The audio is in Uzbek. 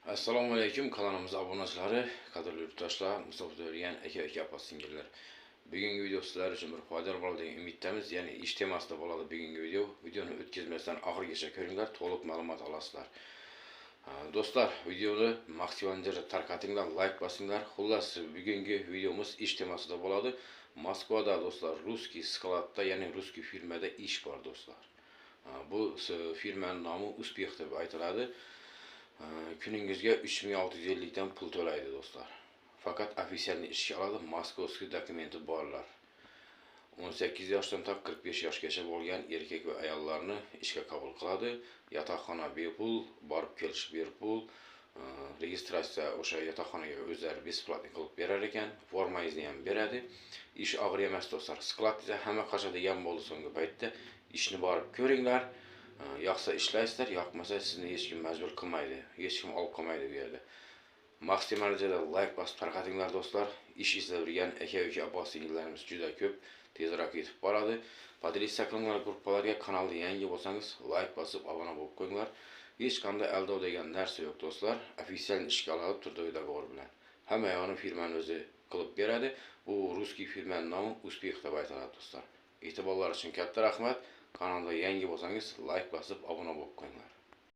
Assalomu alaykum, kanalimiz obunachilari, qadrli yurtdoshlar, musofir bo'lgan aka opa-singillar. Bugungi video sizlar uchun bir foydali bo'ladi degan umiddamiz. Ya'ni ish temasida bo'ladi bugungi video. Videoni o'tkazmasdan oxirigacha ko'ringlar, to'liq ma'lumot olasizlar. Do'stlar, videoni maksimal darajada tarqatinglar, like bosinglar. Xullas, bugungi videomuz ish temasida bo'ladi. Moskvada do'stlar, ruskiy skladda, ya'ni ruskiy firmada ish bor do'stlar. Bu firmaning nomi Uspekh deb aytiladi. Kuningizga 3650 dan pul to'laydi do'stlar. Faqat ofisial ishga oladi, moskovskiy dokumenti borlar. 18 yoshdan to 45 yoshgacha bo'lgan erkak va ayollarni ishga qabul qiladi. Yotoqxona bepul, borib kelish bepul, registratsiya o'sha yotoqxonaga o'zlari besplatni qilib berar ekan, formangizni ham beradi. Ish og'ir emas do'stlar. Skladda hamma qochadigan bo'ldi so'nggi paytda. Ishni borib ko'ringlar. Yoqsa ishlaysizlar, yoqmasa sizni hech kim majbur qilmaydi, hech kim olib qolmaydi bu yerda. Maksimal darajada like bosib tarqatinglar do'stlar. Ish izlab yurgan aka opa-singillarimiz juda ko'p, tezroq yetib boradi. Podelitsiya qilinglar gruppalarga, kanalga yangi bo'lsangiz like bosib obuna bo'lib qo'yinglar. Hech qanday aldov degan narsa yo'q do'stlar. Ofisial ishga olib turdi dogovor bilan. Hamma yo'ni firmani o'zi qilib beradi. Bu ruskiy firmaning nomi Uspekh deb aytiladi do'stlar. E'tiborlar uchun katta rahmat. Kanalga yangi bo'lsangiz like bosib obuna bo'lib qo'yinglar.